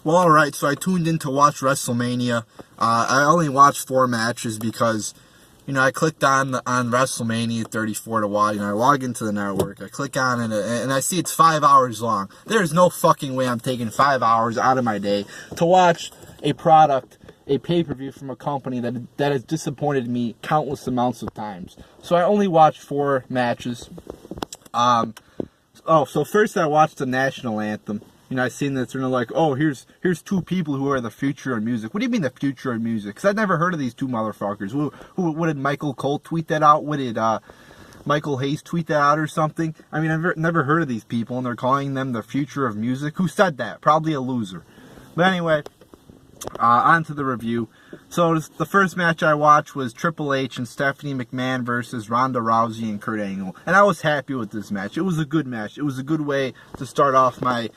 Well, alright, so I tuned in to watch WrestleMania. I only watched 4 matches because, I clicked on WrestleMania 34 to watch, I log into the network, I click on it, and I see it's 5 hours long. There's no fucking way I'm taking 5 hours out of my day to watch a product, a pay-per-view from a company that has disappointed me countless amounts of times. So I only watched 4 matches. So first I watched the national anthem. I seen that they're like, oh, here's 2 people who are the future of music. What do you mean the future of music? Because I'd never heard of these 2 motherfuckers. What did Michael Cole tweet that out? What did Michael Hayes tweet that out or something? I mean, I've never heard of these people, and they're calling them the future of music. Who said that? Probably a loser. But anyway, on to the review. So the first match I watched was Triple H and Stephanie McMahon versus Ronda Rousey and Kurt Angle, and I was happy with this match. It was a good match. It was a good way to start off my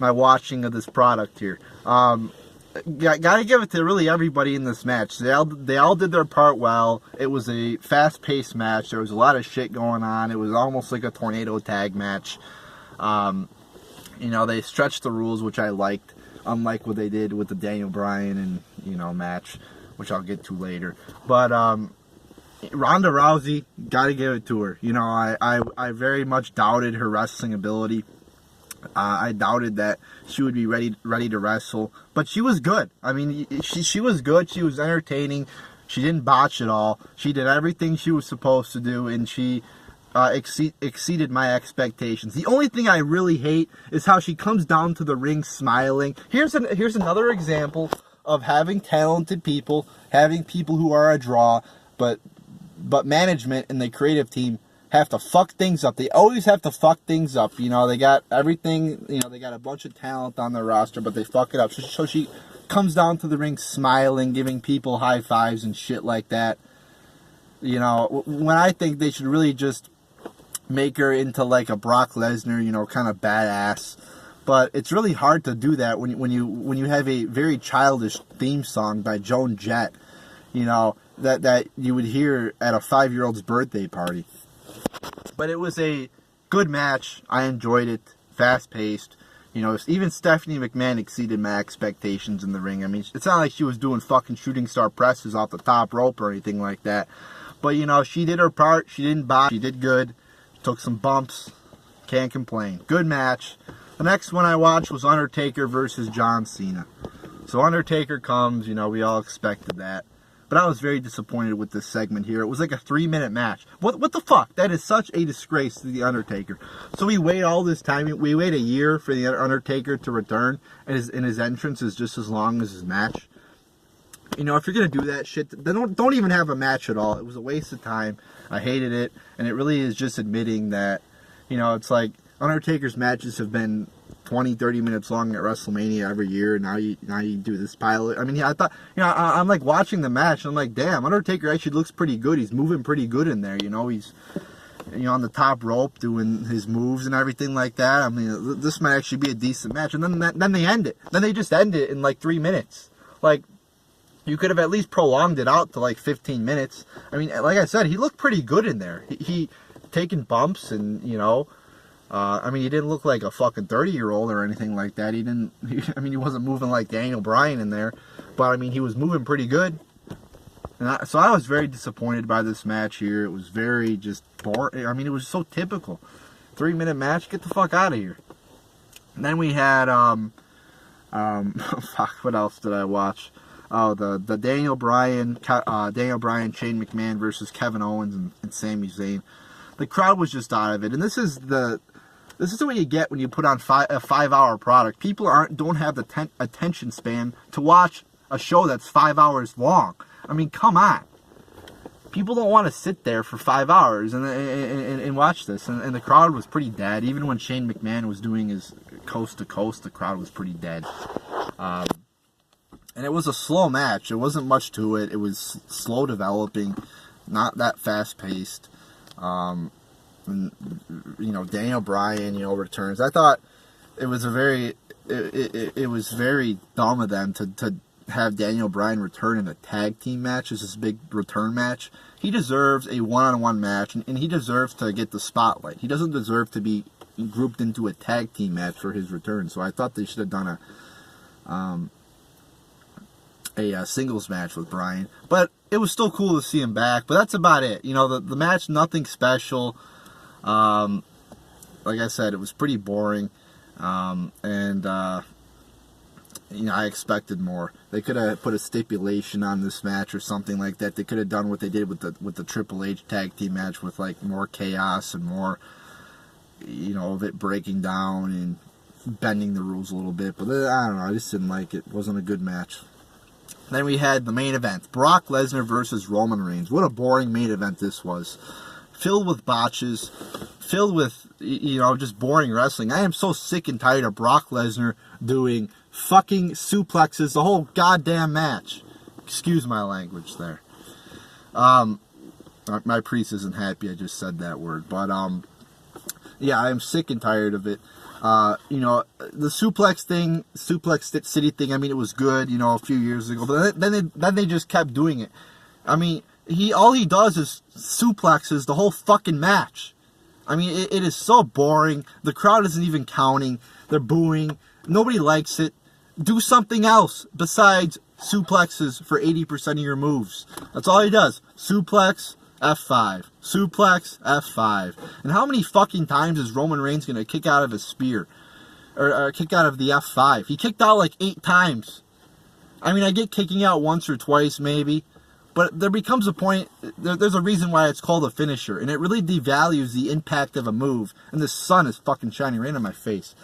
watching of this product here. Gotta give it to really everybody in this match. They all did their part well. It was a fast-paced match. There was a lot of shit going on. It was almost like a tornado tag match. They stretched the rules, which I liked. Unlike what they did with the Daniel Bryan and match, which I'll get to later. But Ronda Rousey, gotta give it to her. I very much doubted her wrestling ability. I doubted that she would be ready to wrestle, but she was good. I mean, she was good. She was entertaining. She didn't botch at all. She did everything she was supposed to do, and she exceeded my expectations. The only thing I really hate is how she comes down to the ring smiling. Here's another example of having talented people, having people who are a draw, but management and the creative team have to fuck things up. They always have to fuck things up. They got everything, they got a bunch of talent on their roster, but they fuck it up. So she comes down to the ring smiling, giving people high fives and shit like that. When I think they should really just make her into like a Brock Lesnar, kind of badass. But it's really hard to do that when you have a very childish theme song by Joan Jett, that you would hear at a 5-year-old's birthday party. But it was a good match. I enjoyed it. Fast-paced. Even Stephanie McMahon exceeded my expectations in the ring. I mean, it's not like she was doing fucking shooting star presses off the top rope or anything like that. But, she did her part. She didn't botch. She did good. Took some bumps. Can't complain. Good match. The next one I watched was Undertaker versus John Cena. So Undertaker comes. We all expected that. But I was very disappointed with this segment here. It was like a 3-minute match. What the fuck? That is such a disgrace to the Undertaker. So we wait all this time. We wait a year for the Undertaker to return, and his entrance is just as long as his match. If you're going to do that shit, then don't even have a match at all. It was a waste of time. I hated it, and it really is just admitting that, it's like Undertaker's matches have been 20, 30 minutes long at WrestleMania every year, and now you do this pilot. I mean, I thought, I'm like watching the match, and I'm like, damn, Undertaker actually looks pretty good. He's moving pretty good in there, he's, on the top rope doing his moves and everything like that. I mean, this might actually be a decent match, and then they end it. Then they just end it in like 3 minutes. Like, you could have at least prolonged it out to like 15 minutes. I mean, like I said, he looked pretty good in there. He taking bumps and, he didn't look like a fucking 30-year-old or anything like that. He wasn't moving like Daniel Bryan in there. But, I mean, he was moving pretty good. And so I was very disappointed by this match here. It was very just boring. I mean, it was so typical. 3-minute match, get the fuck out of here. And then we had, what else did I watch? Oh, the Daniel Bryan, Shane McMahon versus Kevin Owens and Sami Zayn. The crowd was just out of it, and this is what you get when you put on a 5-hour product. People don't have the attention span to watch a show that's 5 hours long. I mean, come on. People don't want to sit there for 5 hours and watch this, and the crowd was pretty dead. Even when Shane McMahon was doing his coast to coast, the crowd was pretty dead. And it was a slow match. There wasn't much to it. It was slow developing, not that fast-paced. And, Daniel Bryan, returns. I thought it was it was very dumb of them to have Daniel Bryan return in a tag team match. It's this big return match. He deserves a one-on-one match, and he deserves to get the spotlight. He doesn't deserve to be grouped into a tag team match for his return. So I thought they should have done a singles match with Bryan. But it was still cool to see him back. But that's about it. You know, the match, nothing special. Like I said, it was pretty boring. You know, I expected more. They could have put a stipulation on this match or something like that. They could have done what they did with the Triple H tag team match with like more chaos and more, you know, of it breaking down and bending the rules a little bit. But I don't know. I just didn't like it. It wasn't a good match. Then we had the main event. Brock Lesnar versus Roman Reigns. What a boring main event this was. Filled with botches. Filled with, you know, just boring wrestling. I am so sick and tired of Brock Lesnar doing fucking suplexes the whole goddamn match. Excuse my language there. My priest isn't happy I just said that word. But, yeah, I'm sick and tired of it. You know, the suplex city thing, I mean, it was good, you know, a few years ago. But then they just kept doing it. I mean, all he does is suplexes the whole fucking match. I mean, it is so boring. The crowd isn't even counting. They're booing. Nobody likes it. Do something else besides suplexes for 80% of your moves. That's all he does. Suplex, F5. Suplex, F5. And how many fucking times is Roman Reigns going to kick out of his spear? Or kick out of the F5? He kicked out like 8 times. I mean, I get kicking out once or twice maybe. But there becomes a point, there's a reason why it's called a finisher. And it really devalues the impact of a move. And the sun is fucking shining right on my face.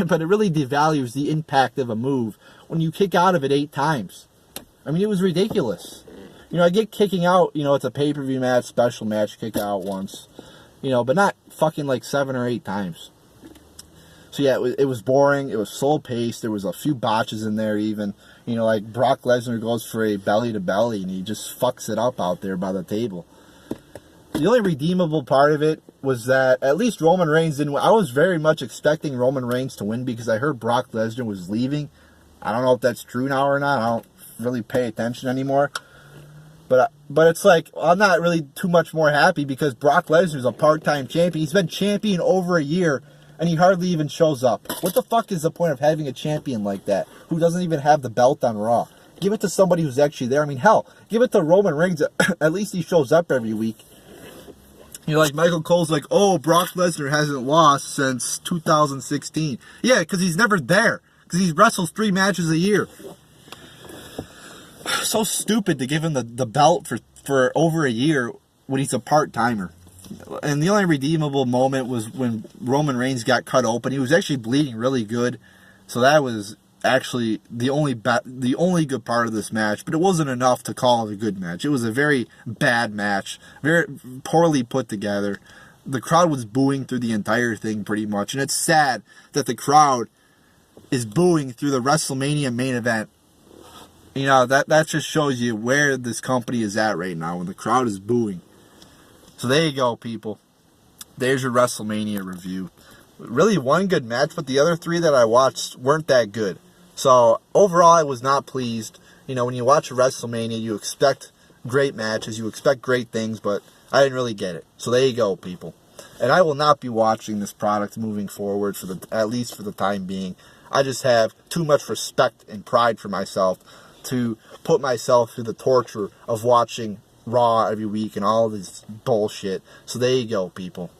But it really devalues the impact of a move when you kick out of it 8 times. I mean, it was ridiculous. You know, I get kicking out, you know, it's a pay-per-view match, special match, kick out once. You know, but not fucking like 7 or 8 times. So yeah, it was boring. It was slow-paced. There was a few botches in there even. You know, like Brock Lesnar goes for a belly-to-belly and he just fucks it up out there by the table. The only redeemable part of it was that at least Roman Reigns didn't win. I was very much expecting Roman Reigns to win because I heard Brock Lesnar was leaving. I don't know if that's true now or not. I don't really pay attention anymore. But it's like, I'm not really too much more happy because Brock Lesnar's a part-time champion. He's been champion over a year. And he hardly even shows up. What the fuck is the point of having a champion like that who doesn't even have the belt on Raw? Give it to somebody who's actually there. I mean, hell, give it to Roman Reigns. At least he shows up every week. You know, like Michael Cole's like, oh, Brock Lesnar hasn't lost since 2016. Yeah, because he's never there. Because he wrestles 3 matches a year. So stupid to give him the belt for over a year when he's a part-timer. And the only redeemable moment was when Roman Reigns got cut open. He was actually bleeding really good. So that was actually the only good part of this match. But it wasn't enough to call it a good match. It was a very bad match. Very poorly put together. The crowd was booing through the entire thing pretty much. And it's sad that the crowd is booing through the WrestleMania main event. You know, that just shows you where this company is at right now when the crowd is booing. So there you go, people. There's your WrestleMania review. Really one good match, but the other 3 that I watched weren't that good. So overall, I was not pleased. You know, when you watch a WrestleMania, you expect great matches, you expect great things, but I didn't really get it. So there you go, people. And I will not be watching this product moving forward, at least for the time being. I just have too much respect and pride for myself to put myself through the torture of watching Raw every week and all this bullshit. So there you go, people.